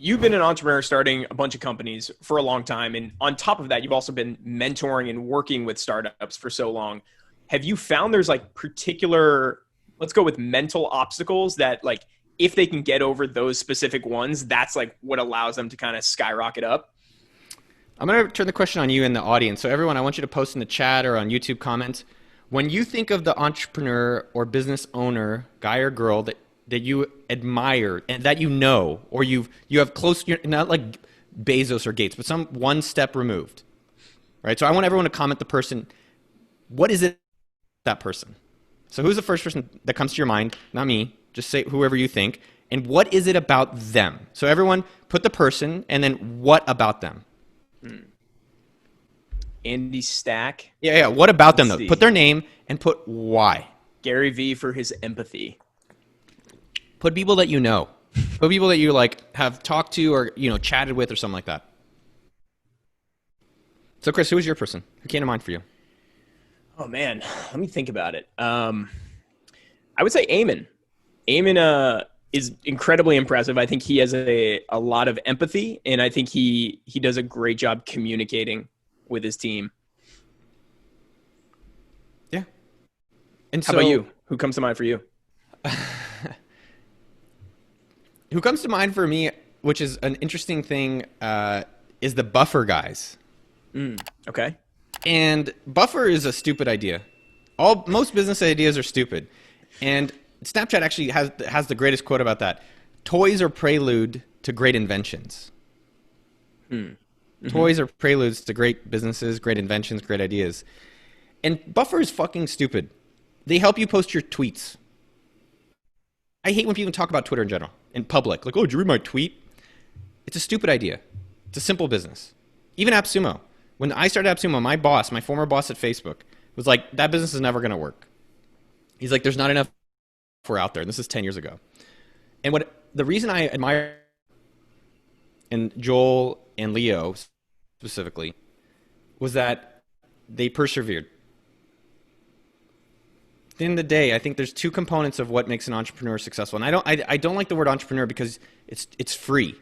you've been an entrepreneur starting a bunch of companies for a long time. And on top of that, you've also been mentoring and working with startups for so long. Have you found there's like particular, let's go with mental obstacles that like, if they can get over those specific ones, that's like what allows them to kind of skyrocket up? I'm going to turn the question on you in the audience. So everyone, I want you to post in the chat or on YouTube comments. When you think of the entrepreneur or business owner, guy or girl that you admire and that you know, or you have close, you're not like Bezos or Gates, but some one step removed, right? So I want everyone to comment the person. What is it, that person? So who's the first person that comes to your mind? Not me. Just say whoever you think. And what is it about them? So everyone put the person and then what about them? Andy Stack. Yeah. What about them, Let's though? see. Put their name and put why. Gary Vee for his empathy. Put people that you know. Put people that you like have talked to or chatted with or something like that. So Chris, who was your person? Who came to mind for you? Oh man, let me think about it. I would say Eamon. Eamon is incredibly impressive. I think he has a lot of empathy, and I think he does a great job communicating with his team. Yeah. And How about you? Who comes to mind for you? Who comes to mind for me, which is an interesting thing, is the buffer guys. Okay. And buffer is a stupid idea. Most business ideas are stupid. And Snapchat actually has the greatest quote about that. Toys are prelude to great inventions. Mm-hmm. Toys are preludes to great businesses, great inventions, great ideas. And buffer is fucking stupid. They help you post your tweets. I hate when people talk about Twitter in general, in public. Like, oh, did you read my tweet? It's a stupid idea. It's a simple business. Even AppSumo. When I started AppSumo, my former boss at Facebook, was like, that business is never going to work. He's like, there's not enough for out there. And this is 10 years ago. And the reason I admire and Joel and Leo specifically was that they persevered. At the end of the day, I think there's two components of what makes an entrepreneur successful. And I don't like the word entrepreneur because it's free.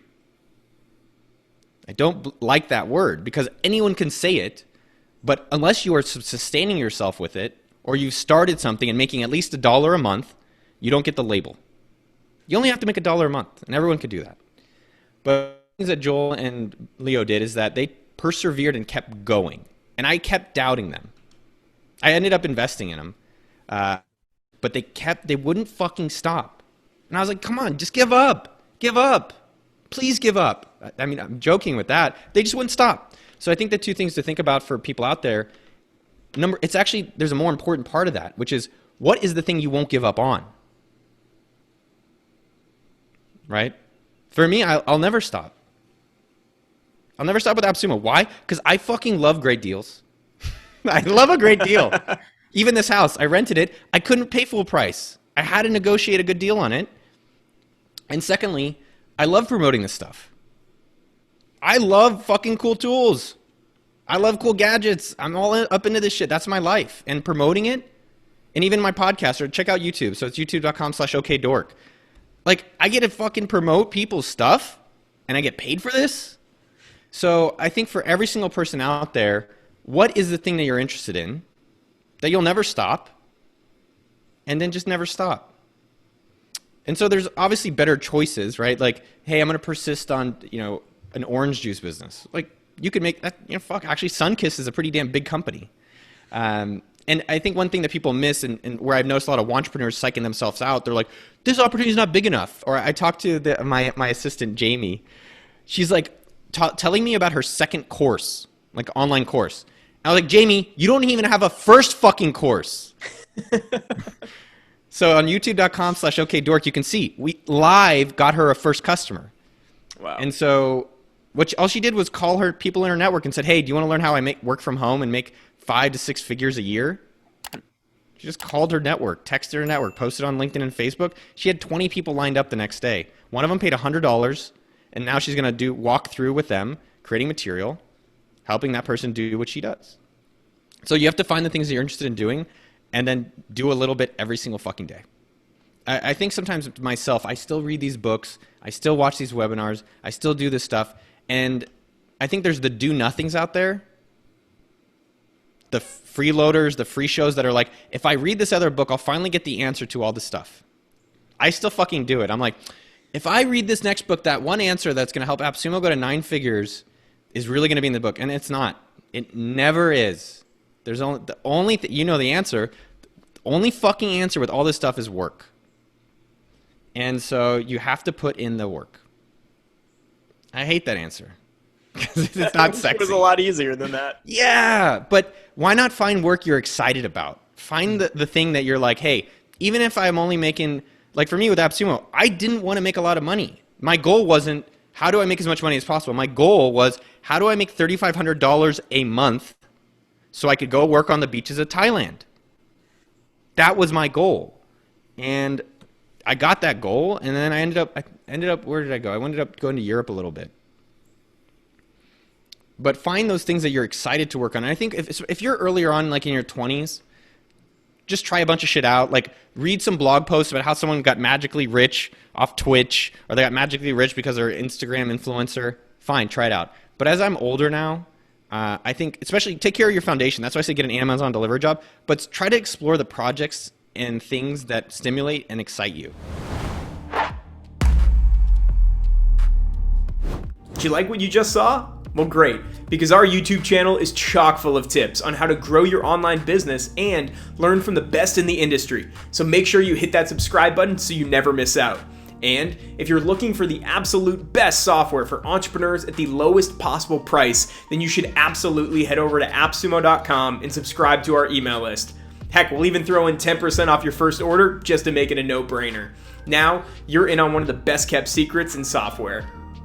I don't like that word because anyone can say it, but unless you are sustaining yourself with it, or you've started something and making at least $1 a month, you don't get the label. You only have to make $1 a month, and everyone could do that. But things that Joel and Leo did is that they persevered and kept going, and I kept doubting them. I ended up investing in them, but they wouldn't fucking stop. And I was like, come on, just give up. Give up. Please give up. I mean, I'm joking with that. They just wouldn't stop. So I think the two things to think about for people out there, there's a more important part of that, which is what is the thing you won't give up on? Right? For me, I'll never stop. I'll never stop with AppSumo. Why? Because I fucking love great deals. I love a great deal. Even this house, I rented it. I couldn't pay full price. I had to negotiate a good deal on it. And secondly, I love promoting this stuff. I love fucking cool tools. I love cool gadgets. I'm all up into this shit. That's my life. And promoting it, and even my podcast, or check out YouTube. So it's youtube.com/okdork. Like, I get to fucking promote people's stuff, and I get paid for this. So I think for every single person out there, what is the thing that you're interested in that you'll never stop, and then just never stop? And so there's obviously better choices, right? Like, hey, I'm going to persist on, an orange juice business. Like, you could make that, actually Sunkist is a pretty damn big company. And I think one thing that people miss, and where I've noticed a lot of entrepreneurs psyching themselves out, they're like, this opportunity is not big enough. Or I talked to my assistant, Jamie. She's like telling me about her second course, like online course. I was like, Jamie, you don't even have a first fucking course. So on youtube.com/okdork, you can see we live got her a first customer. Wow. And so all she did was call her people in her network and said, hey, do you want to learn how I work from home and make 5 to 6 figures a year? She just called her network, texted her network, posted on LinkedIn and Facebook. She had 20 people lined up the next day. One of them paid $100, and now she's going to walk through with them, creating material, helping that person do what she does. So you have to find the things that you're interested in doing, and then do a little bit every single fucking day. I think sometimes myself, I still read these books, I still watch these webinars, I still do this stuff, and I think there's the do-nothings out there, the freeloaders, the free shows that are like, if I read this other book, I'll finally get the answer to all this stuff. I still fucking do it. I'm like, if I read this next book, that one answer that's going to help AppSumo go to 9 figures is really going to be in the book, and it's not. It never is. There's only you know the answer. The only fucking answer with all this stuff is work. And so you have to put in the work. I hate that answer. Because it's not sexy. It was a lot easier than that. Yeah, but why not find work you're excited about? Find the thing that you're like, hey, even if I'm only making, like for me with AppSumo, I didn't want to make a lot of money. My goal wasn't, how do I make as much money as possible? My goal was, how do I make $3,500 a month so I could go work on the beaches of Thailand? That was my goal. And I got that goal, and then I ended up, where did I go? I ended up going to Europe a little bit. But find those things that you're excited to work on. And I think if you're earlier on, like in your 20s, just try a bunch of shit out. Like read some blog posts about how someone got magically rich off Twitch, or they got magically rich because they're an Instagram influencer. Fine, try it out. But as I'm older now, I think especially take care of your foundation. That's why I say get an Amazon delivery job. But try to explore the projects and things that stimulate and excite you. Did you like what you just saw? Well, great, because our YouTube channel is chock full of tips on how to grow your online business and learn from the best in the industry. So make sure you hit that subscribe button so you never miss out. And if you're looking for the absolute best software for entrepreneurs at the lowest possible price, then you should absolutely head over to appsumo.com and subscribe to our email list. Heck, we'll even throw in 10% off your first order just to make it a no-brainer. Now, you're in on one of the best kept secrets in software.